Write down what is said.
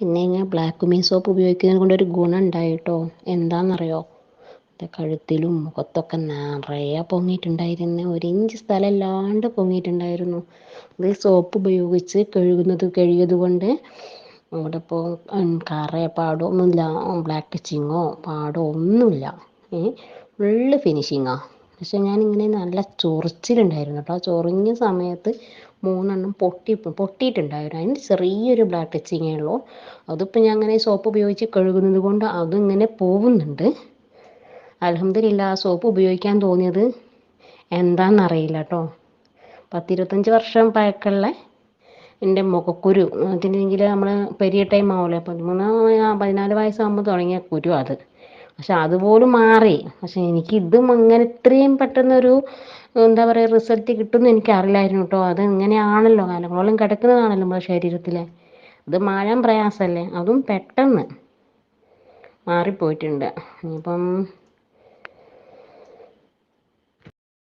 പിന്നെ ഞാൻ black me soap ഉപയോഗിക്കുന്നത് കൊണ്ടൊരു ഗുണം ഉണ്ടായി കേട്ടോ. എന്താണെന്നറിയോ? കഴുത്തിലും മുഖത്തൊക്കെ നിറയെ പൊങ്ങിയിട്ടുണ്ടായിരുന്നു. 1 ഇഞ്ച് സ്ഥലമില്ലാണ്ട് പൊങ്ങിയിട്ടുണ്ടായിരുന്നു. ഇത് സോപ്പ് ഉപയോഗിച്ച് കഴുകിയത് കൊണ്ട് അവിടെ ഇപ്പോൾ കറയോ പാടോ ഒന്നുമില്ല. ബ്ലാക്ക് ടച്ചിങ്ങോ പാടോ ഒന്നുമില്ല. ഫുള്ള് ഫിനിഷിങ്ങാണ്. പക്ഷെ ഞാനിങ്ങനെ നല്ല ചൊറിച്ചിലുണ്ടായിരുന്നു കേട്ടോ. ആ ചൊറിഞ്ഞ സമയത്ത് 3 എണ്ണം പൊട്ടിയിട്ടുണ്ടായിരുന്നു. അതിന് ചെറിയൊരു ബ്ലാക്ക് ടച്ചിങ്ങേ ഉള്ളൂ. അതിപ്പോൾ ഞാൻ അങ്ങനെ സോപ്പ് ഉപയോഗിച്ച് കഴുകുന്നത് കൊണ്ട് അതിങ്ങനെ പോകുന്നുണ്ട്. അൽഹംദുലില്ലാ, ആ സോപ്പ് ഉപയോഗിക്കാൻ തോന്നിയത് എന്താണെന്നറിയില്ല കേട്ടോ. 10-25 വർഷം പഴക്കമുള്ള എൻ്റെ മുഖക്കുരു, അതിനെങ്കിൽ നമ്മൾ പെരിയ ടൈം ആവുമല്ലോ, 14 വയസ്സാകുമ്പോൾ തുടങ്ങിയ കുരു അത്. പക്ഷെ അതുപോലും മാറി. പക്ഷെ എനിക്ക് ഇതും അങ്ങനെ ഇത്രയും പെട്ടെന്നൊരു എന്താ പറയുക റിസൾട്ട് കിട്ടുമെന്ന് എനിക്കറിയില്ലായിരുന്നു കേട്ടോ. അത് ഇങ്ങനെയാണല്ലോ, കാലങ്ങളോളം കിടക്കുന്നതാണല്ലോ നമ്മുടെ ശരീരത്തിൽ. ഇത് മാറാൻ പ്രയാസമല്ലേ, അതും പെട്ടെന്ന് മാറിപ്പോയിട്ടുണ്ട്. ഇനിയിപ്പം